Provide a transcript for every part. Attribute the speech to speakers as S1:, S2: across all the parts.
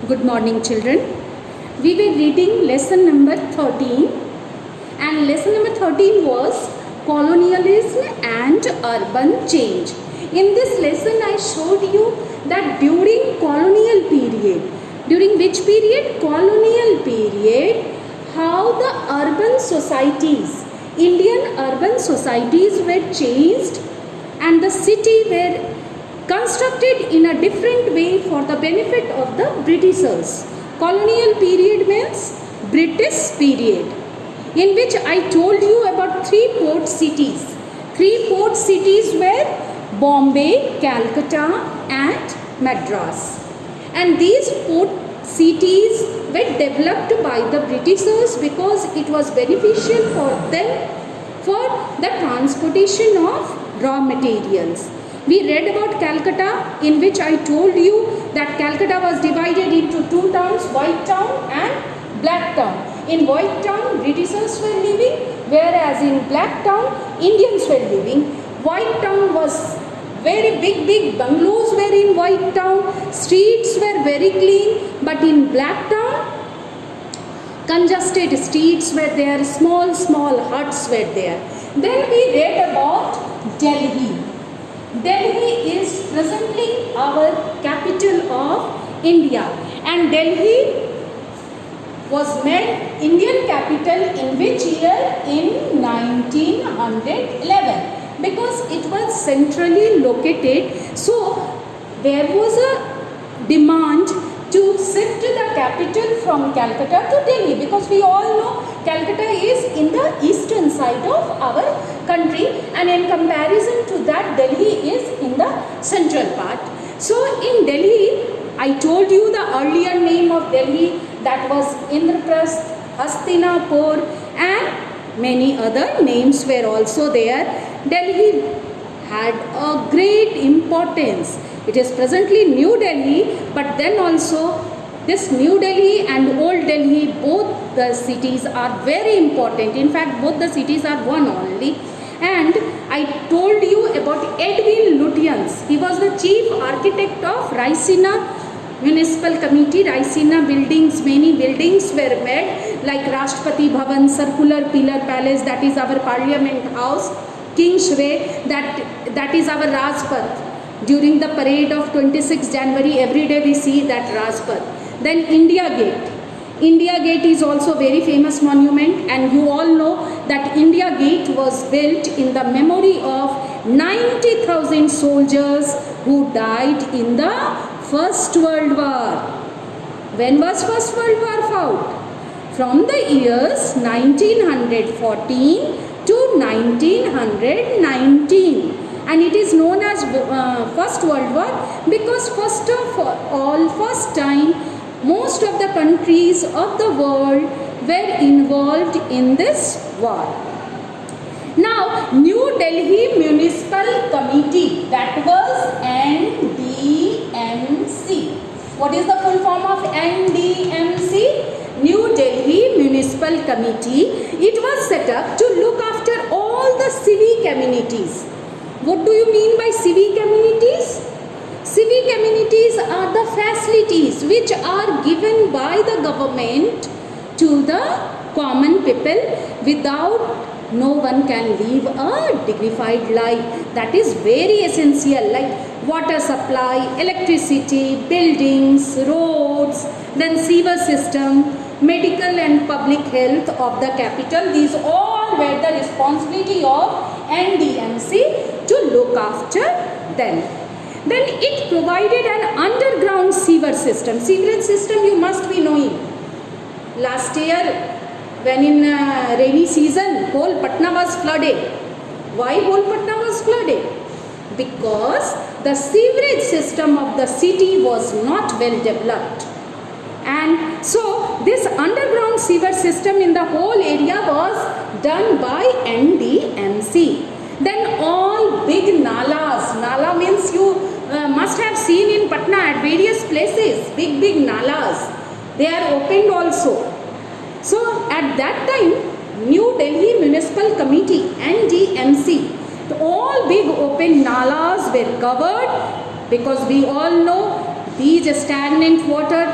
S1: Good morning, children. We were reading lesson number 13, and lesson number 13 was colonialism and urban change. In this lesson, I showed you that during colonial period, during which period? Colonial period, how the urban societies, Indian urban societies were changed and the city were constructed in a different way for the benefit of the Britishers. Colonial period means British period, in which I told you about three port cities. Three port cities were Bombay, Calcutta and Madras. And these port cities were developed by the Britishers because it was beneficial for them for the transportation of raw materials. We read about Calcutta, in which I told you that Calcutta was divided into two towns, White Town and Black Town. In White Town, Britishers were living, whereas in Black Town, Indians were living. White Town was very big bungalows were in White Town, streets were very clean, but in Black Town, congested streets were there, small huts were there. Then we read about Delhi. Delhi is presently our capital of India, and Delhi was made Indian capital in which year? In 1911, because it was centrally located. So there was a demand to shift the capital from Calcutta to Delhi, because we all know Calcutta is in the eastern side of our country, and in comparison to that, Delhi is in the central part. So in Delhi, I told you the earlier name of Delhi, that was Indraprasth, Hastinapur and many other names were also there. Delhi had a great importance. It is presently New Delhi, but then also this New Delhi and Old Delhi, both the cities are very important. In fact, both the cities are one only. And I told you about Edwin Lutyens. He was the chief architect of Raisina Municipal Committee. Raisina buildings, many buildings were made, like Rashtrapati Bhavan, Circular Pillar Palace, that is our Parliament House, Kingsway, that is our Rajpath. During the parade of 26 January, every day we see that Rajpath. Then India Gate. India Gate is also very famous monument, and you all know that India Gate was built in the memory of 90,000 soldiers who died in the First World War. When was First World War fought? From the years 1914 to 1919. And it is known as First World War because first time most of the countries of the world were involved in this war. Now, New Delhi Municipal Committee, that was NDMC. What is the full form of NDMC? New Delhi Municipal Committee. It was set up to look after all the civic amenities. What do you mean by civic amenities? Civic amenities are the facilities which are given by the government to the common people. Without no one can live a dignified life. That is very essential, like water supply, electricity, buildings, roads, then sewer system, medical and public health of the capital. These all were the responsibility of NDMC to look after them. Then it provided an underground sewer system. Sewerage system you must be knowing. Last year, when in rainy season, whole Patna was flooded. Why whole Patna was flooded? Because the sewerage system of the city was not well developed. And so this underground sewer system in the whole area was done by NDMC. Then all big nalas, nala means you must have seen in Patna at various places, big nalas, they are opened also. So at that time, New Delhi Municipal Committee, NDMC, all big open nalas were covered, because we all know these stagnant water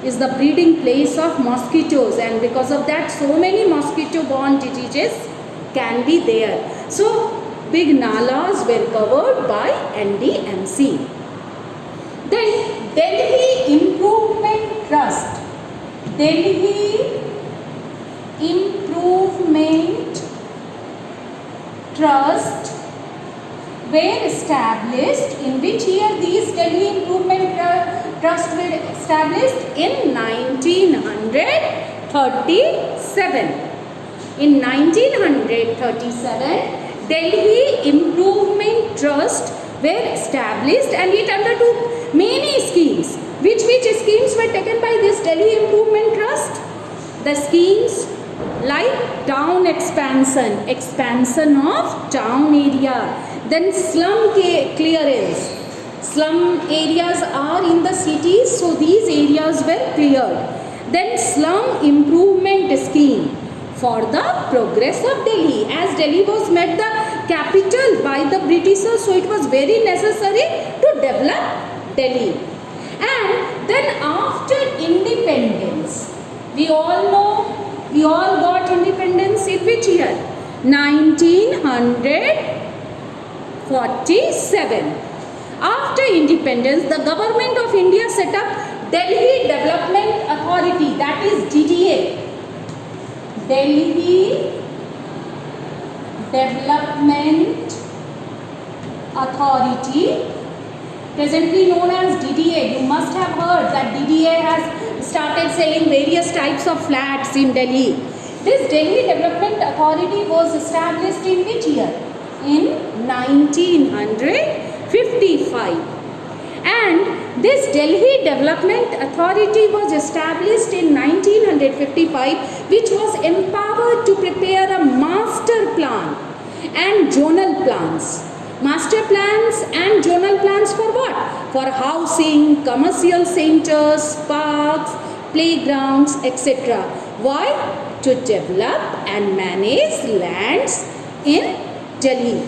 S1: is the breeding place of mosquitoes, and because of that so many mosquito borne diseases can be there. So big nalas were covered by NDMC. Then Delhi Improvement Trust. Delhi Improvement Trust were established. In which year these Delhi Improvement Trust were established? In 1937. In 1937, Delhi Improvement Trust were established, and it undertook many schemes. Which schemes were taken by this Delhi Improvement Trust? The schemes like town expansion, expansion of town area, then slum clearance. Slum areas are in the cities, so these areas were cleared. Then slum improvement scheme for the progress of Delhi, as Delhi was made the capital by the Britishers, so it was very necessary to develop Delhi. And then after independence, we all know, we all got independence in which year? 1947. After independence, the government of India set up Delhi Development Authority, that is DDA. Delhi Development Authority, presently known as DDA. You must have heard that DDA has started selling various types of flats in Delhi. This Delhi Development Authority was established in which year? In 1955. And this Delhi Development Authority was established in 1955, which was empowered to prepare a master plan and zonal plans. Master plans and zonal plans for what? For housing, commercial centers, parks, playgrounds, etc. Why? To develop and manage lands in Delhi.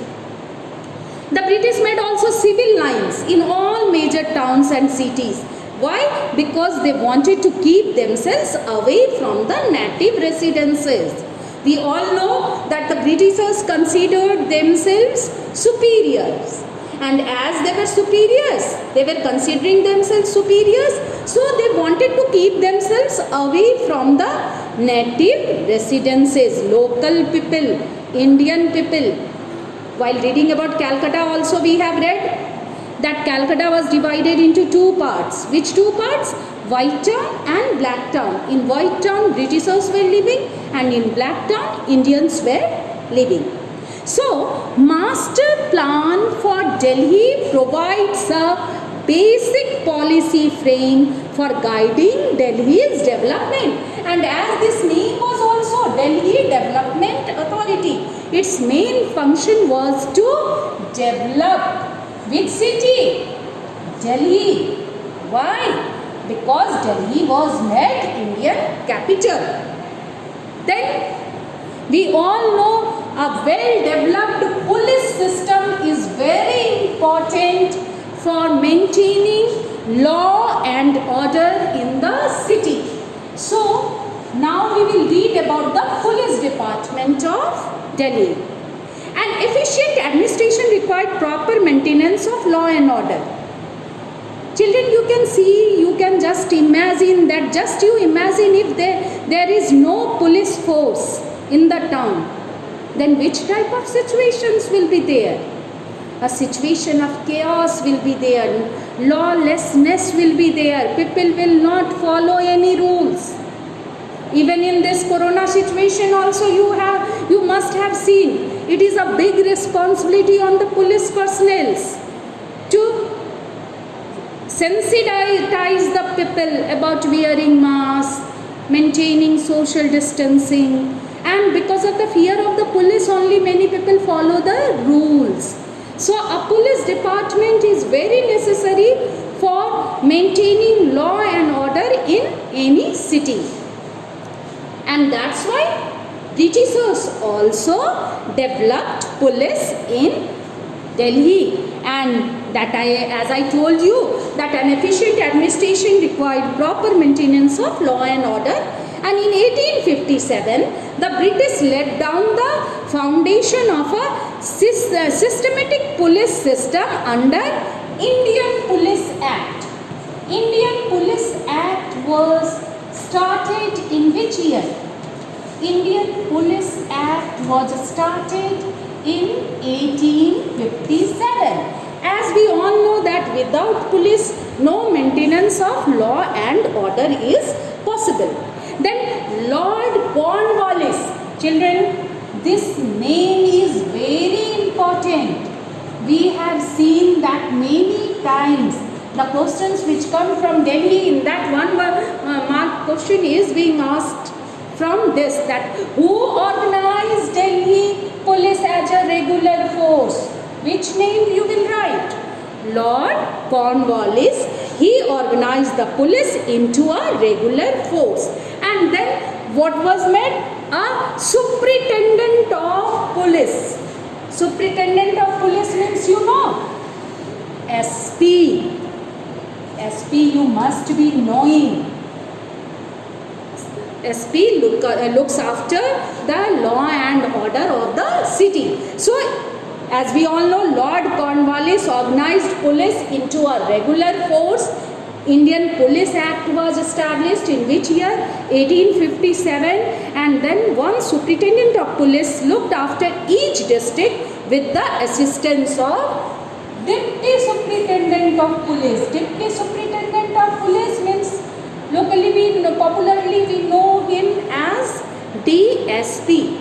S1: The British made also civil lines in all major towns and cities. Why? Because they wanted to keep themselves away from the native residences. We all know that the Britishers considered themselves superiors. And as they were superiors, they were considering themselves superiors, so they wanted to keep themselves away from the native residences, local people, Indian people. While reading about Calcutta also we have read that Calcutta was divided into two parts. Which two parts? White Town and Black Town. In White Town, Britishers were living, and in Black Town, Indians were living. So, Master Plan for Delhi provides a basic policy frame for guiding Delhi's development. And as this name was also Delhi Development Authority, its main function was to develop which city? Delhi. Why? Because Delhi was made Indian capital. Then we all know a well-developed police system is very important for maintaining law and order in the city. So now we will read about the police department of Delhi. An efficient administration required proper maintenance of law and order. Children, you can see, you can just imagine that, just you imagine if there is no police force in the town, then which type of situations will be there? A situation of chaos will be there, lawlessness will be there, people will not follow any rules. Even in this corona situation also you must have seen, it is a big responsibility on the police personnel to sensitize the people about wearing masks, maintaining social distancing, and because of the fear of the police only many people follow the rules. So a police department is very necessary for maintaining law and order in any city. And that's why Britishers also developed police in Delhi, and as I told you, that an efficient administration required proper maintenance of law and order. And in 1857, the British laid down the foundation of a systematic police system under Indian Police Act. Indian Police Act was started in which year? Indian Police Act was started in 1857. As we all know that without police, no maintenance of law and order is possible. Then Lord Cornwallis. Children, this name is very important. We have seen that many times. The questions which come from Delhi in that one mark question is being asked from this, that who organized Delhi police as a regular force? Which name you will write? Lord Cornwallis. He organized the police into a regular force. And then what was made? A superintendent of police. Superintendent of police means you know. SP. SP you must be knowing. SP looks after the law and order of the city. So, as we all know, Lord Cornwallis organized police into a regular force. Indian Police Act was established in which year? 1857. And then one superintendent of police looked after each district with the assistance of Deputy Superintendent of Police. Deputy Superintendent of Police means popularly we know him as DSP.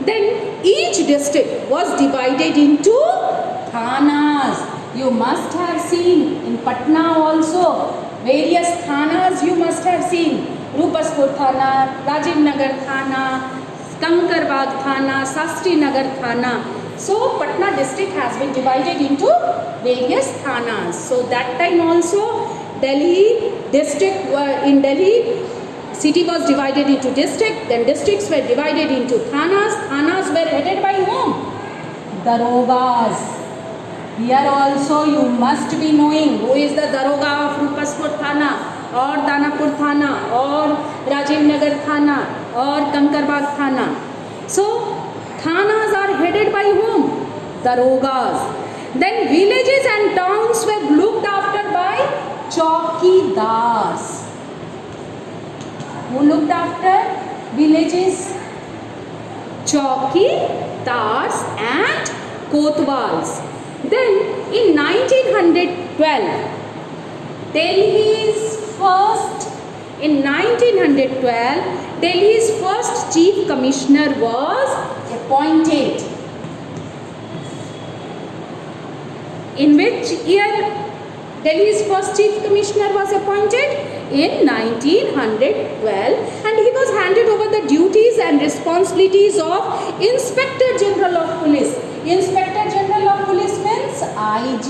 S1: Then each district was divided into thanas. You must have seen in Patna also various thanas you must have seen. Rupaspur Thana, Rajiv Nagar Thana, Kankarbagh Thana, Sastri Nagar Thana. So Patna district has been divided into various thanas. So that time also Delhi district in Delhi city was divided into district, then districts were divided into thanas. Thanas were headed by whom? Darogas. Here also you must be knowing who is the Daroga of Rupaspur Thana or Danapur Thana or Rajiv Nagar Thana or Kankarbagh Thana. So thanas are headed by whom? Darogas. Then villages and towns were looked after by Chaukidars. Who looked after villages? Chaukidars and Kotwals. Then in 1912, Delhi's first chief commissioner was appointed. In which year Delhi's first chief commissioner was appointed? In 1912, and he was handed over the duties and responsibilities of Inspector General of Police. Inspector General of Police means IG.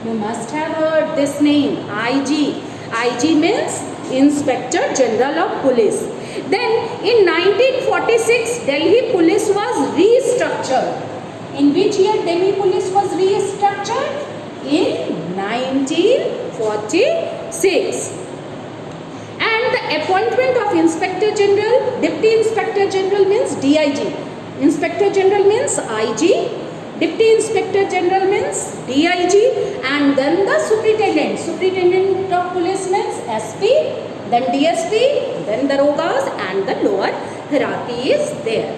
S1: You must have heard this name, IG. IG means Inspector General of Police. Then in 1946, Delhi Police was restructured. In which year Delhi Police was restructured? In 1946. And the appointment of Inspector General, Deputy Inspector General means DIG. Inspector General means IG. Deputy Inspector General means DIG. And then the Superintendent. Superintendent of Police means SP. Then DSP. Then Darogas and the lower hierarchy is there.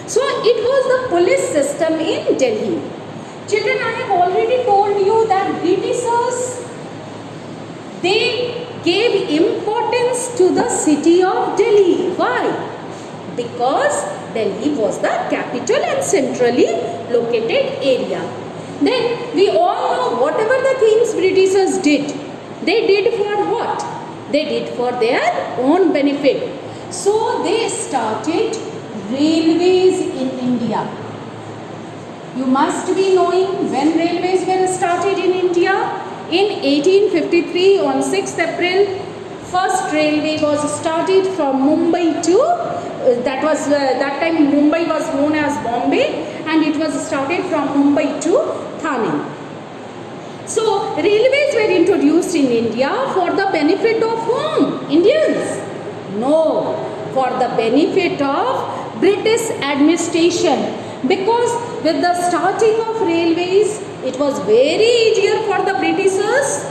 S1: So it was the police system in Delhi. Children, I have already told you that Britishers, they gave importance to the city of Delhi. Why? Because Delhi was the capital and centrally located area. Then we all know whatever the things Britishers did, they did for what? They did for their own benefit. So they started railways in India. You must be knowing when railways were started in India. In 1853 on 6th April, first railway was started from Mumbai to, that time Mumbai was known as Bombay, and it was started from Mumbai to Thane. So railways were introduced in India for the benefit of whom? Indians? No, for the benefit of British administration, because with the starting of railways it was very easier for the Britishers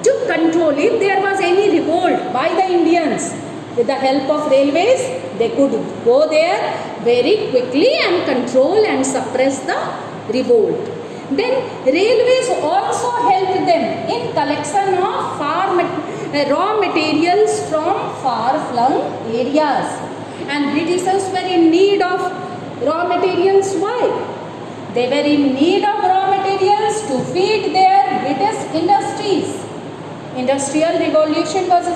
S1: to control. If there was any revolt by the Indians, with the help of railways they could go there very quickly and control and suppress the revolt. Then railways also helped them in collection of raw materials from far-flung areas. And Britishers were in need of raw materials. Why? They were in need of raw materials to feed their British industries. Industrial revolution was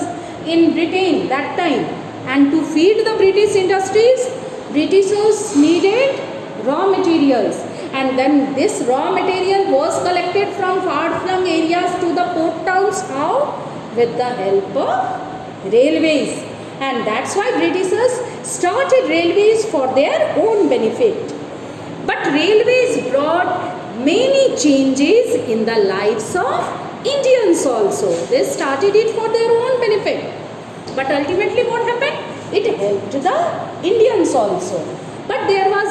S1: in Britain that time, and to feed the British industries, Britishers needed raw materials. And then this raw material was collected from far-flung areas to the port towns. How? With the help of railways. And that's why Britishers started railways for their own benefit. But railways brought many changes in the lives of Indians also. They started it for their own benefit. But ultimately what happened? It helped the Indians also. But there were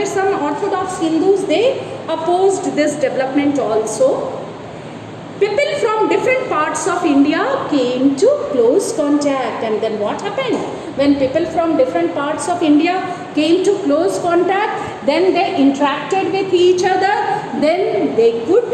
S1: some Orthodox Hindus, they opposed this development also. People from different parts of India came to close contact. And then what happened? When people from different parts of India came to close contact, then they interacted with each other, then they could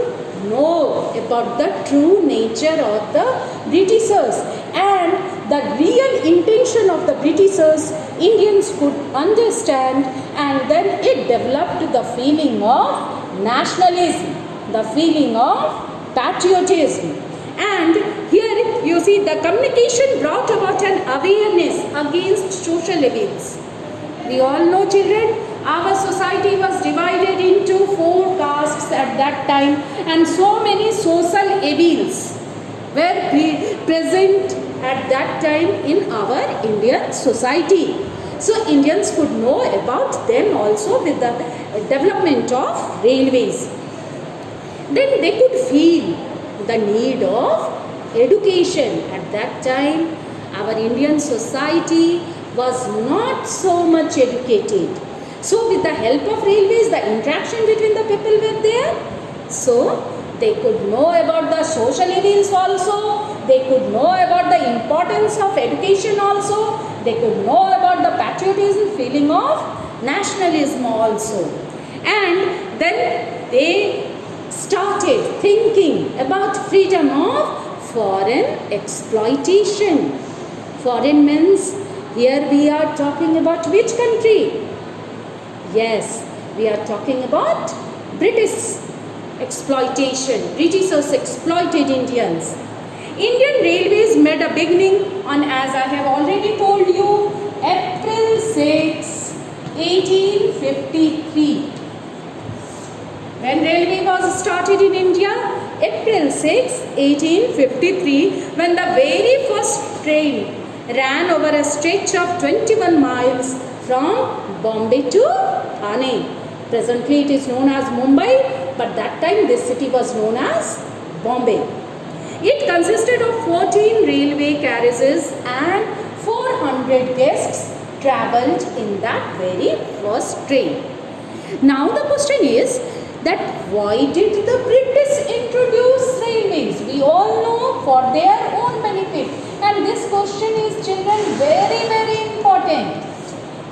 S1: know about the true nature of the Britishers. And the real intention of the Britishers, Indians could understand, and then it developed the feeling of nationalism, the feeling of patriotism. And here you see the communication brought about an awareness against social evils. We all know, children, our society was divided into 4 castes at that time, and so many social evils were present at that time in our Indian society. So Indians could know about them also with the development of railways. Then they could feel the need of education. At that time, our Indian society was not so much educated. So with the help of railways, the interaction between the people were there. So they could know about the social evils also. They could know about the importance of education also. They could know about the patriotism, feeling of nationalism also. And then they started thinking about freedom of foreign exploitation. Foreign means, here we are talking about which country? Yes, we are talking about British exploitation. Britishers exploited Indians. Indian Railways made a beginning on, as I have already told you, April 6, 1853. When railway was started in India? April 6, 1853, when the very first train ran over a stretch of 21 miles from Bombay to Thane. Presently it is known as Mumbai, but that time this city was known as Bombay. It consisted of 14 railway carriages and 400 guests travelled in that very first train. Now the question is that why did the British introduce railways? We all know for their own benefit. And this question is, children, very, very important.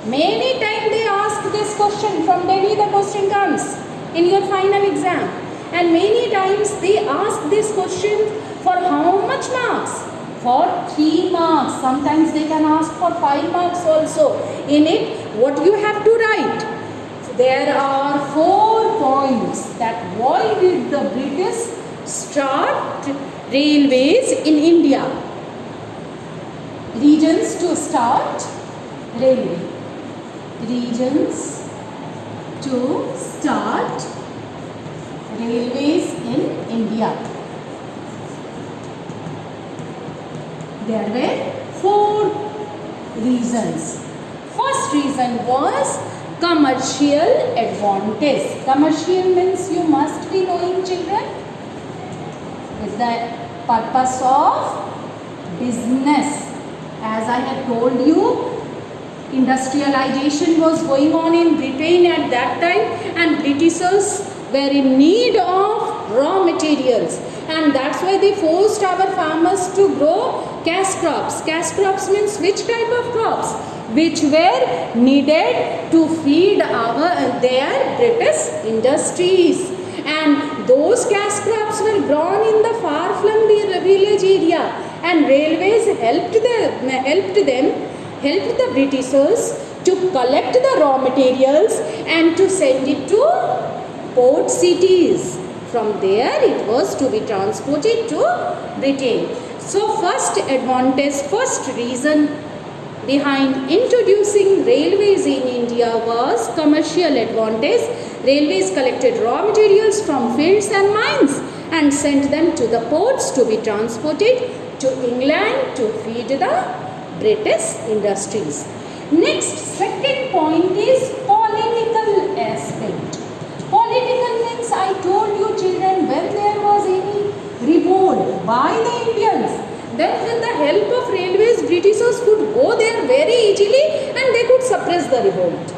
S1: Many times they ask this question. From Delhi the question comes in your final exam. And many times they ask this question for how much marks? For 3 marks. Sometimes they can ask for 5 marks also. In it, what you have to write? There are 4 points that why did the British start railways in India? Reasons to start railway. Reasons to start railways in India. There were 4 reasons. First reason was commercial advantage. Commercial means, you must be knowing, children, the purpose of business. As I have told you, industrialization was going on in Britain at that time, and Britishers were in need of raw materials, and that's why they forced our farmers to grow cash crops. Cash crops means which type of crops? Which were needed to feed their British industries, and those cash crops were grown in the far-flung village area, and railways helped the Britishers to collect the raw materials and to send it to port cities. From there it was to be transported to Britain. So first reason behind introducing railways in India was commercial advantage. Railways collected raw materials from fields and mines and sent them to the ports to be transported to England to feed the British industries. Next, second point is political aspect. Political means, I told you children, when there was any revolt by the Indians, then with the help of railways, Britishers could go there very easily and they could suppress the revolt.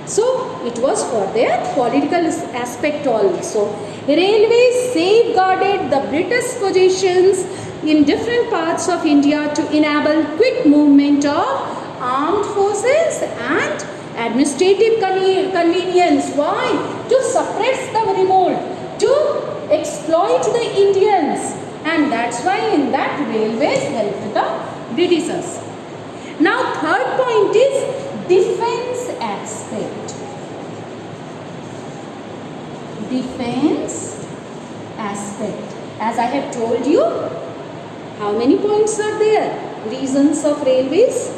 S1: So it was for their political aspect also. Railways safeguarded the British possessions in different parts of India to enable quick movement of armed forces and administrative convenience. Why? To suppress the revolt, to exploit the Indians, and that's why in that railways helped the Britishers. Now third point is defense aspect. Defense aspect. As I have told you, how many points are there? Reasons of railways,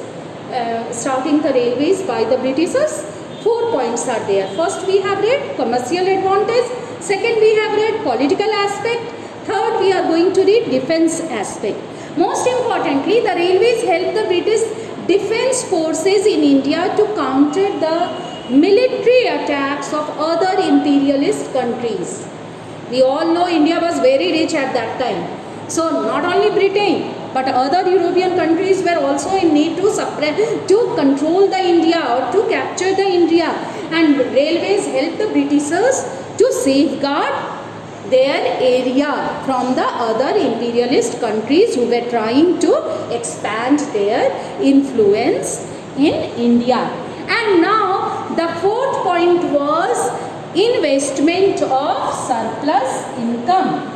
S1: starting the railways by the Britishers. 4 points are there. First we have read commercial advantage. Second we have read political aspect. Third we are going to read defense aspect. Most importantly, the railways helped the British defense forces in India to counter the military attacks of other imperialist countries. We all know India was very rich at that time. So not only Britain but other European countries were also in need to control the India or to capture the India, and railways helped the Britishers to safeguard their area from the other imperialist countries who were trying to expand their influence in India. And now the fourth point was investment of surplus income.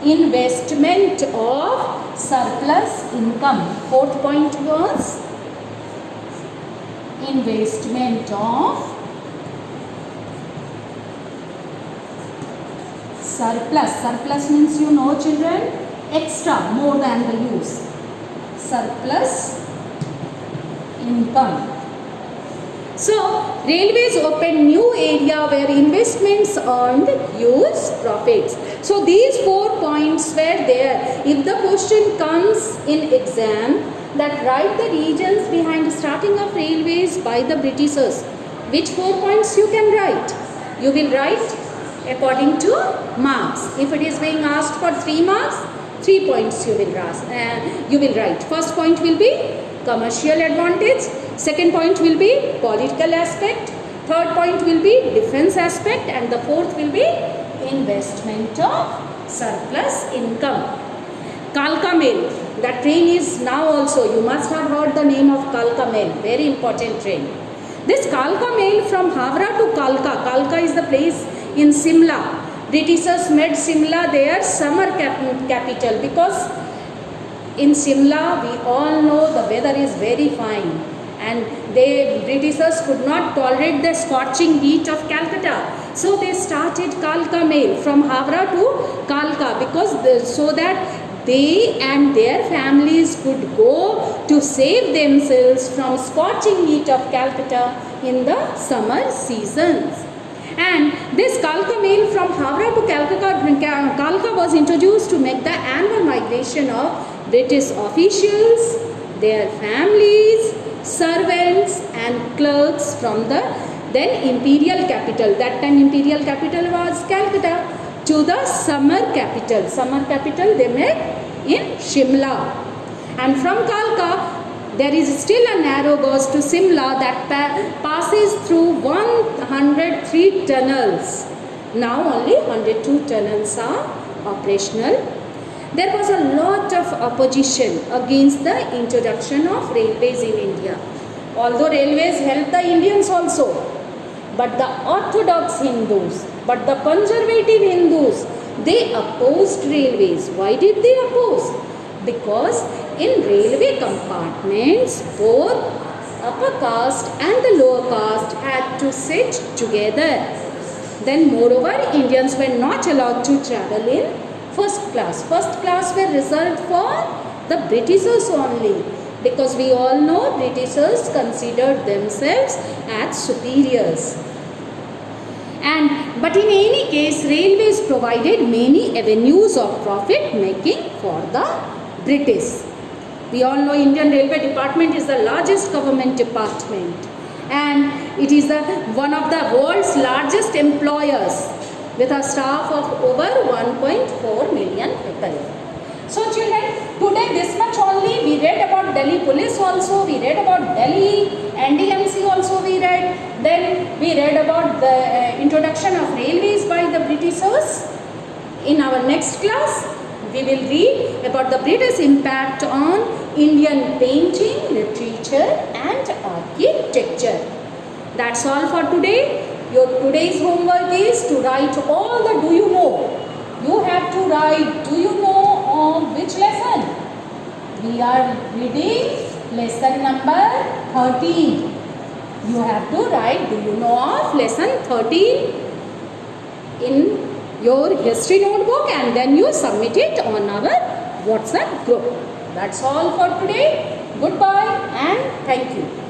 S1: Investment of surplus income. Fourth point was investment of surplus. Surplus means, you know children, extra, more than the use. Surplus income. So, railways opened new area where investments earned huge profits. So, these 4 points were there. If the question comes in exam, that write the reasons behind starting of railways by the Britishers, which 4 points you can write? You will write according to marks. If it is being asked for 3 marks, 3 points you will write. First point will be commercial advantage. Second point will be political aspect. Third point will be defense aspect, and the fourth will be investment of surplus income. Kalka Mail. That train is now also, you must have heard the name of Kalka Mail. Very important train. This Kalka Mail from Havra to Kalka. Kalka is the place in Simla. Britishers made Simla their summer capital, because in Simla we all know the weather is very fine, and Britishers could not tolerate the scorching heat of Calcutta. So they started Kalka Mail from Havra to Kalka, because so that they and their families could go to save themselves from scorching heat of Calcutta in the summer seasons. And this Kalka Mail from Havra to Kalka was introduced to make the annual migration of British officials, their families, servants and clerks from the then imperial capital. That time imperial capital was Calcutta, to the summer capital. Summer capital they met in Shimla. And from Kalka, there is still a narrow gauge to Simla that passes through 103 tunnels. Now only 102 tunnels are operational. There was a lot of opposition against the introduction of railways in India. Although railways helped the Indians also, but the orthodox Hindus, but the conservative Hindus, they opposed railways. Why did they oppose? Because in railway compartments, both upper caste and the lower caste had to sit together. Then moreover, Indians were not allowed to travel in first class. First class were reserved for the Britishers only, because we all know Britishers considered themselves as superiors. But in any case, railways provided many avenues of profit making for the British. We all know Indian Railway Department is the largest government department, and it is one of the world's largest employers with a staff of over 1.4 million people. So children, today this much only. We read about Delhi Police also, we read about Delhi NDMC also we read. Then we read about the introduction of railways by the Britishers. In our next class, we will read about the British impact on Indian painting, literature and architecture. That's all for today. Your today's homework is to write all the do you know. You have to write do you know of which lesson? We are reading lesson number 13. You have to write do you know of lesson 13 in your history notebook, and then you submit it on our WhatsApp group. That's all for today. Goodbye and thank you.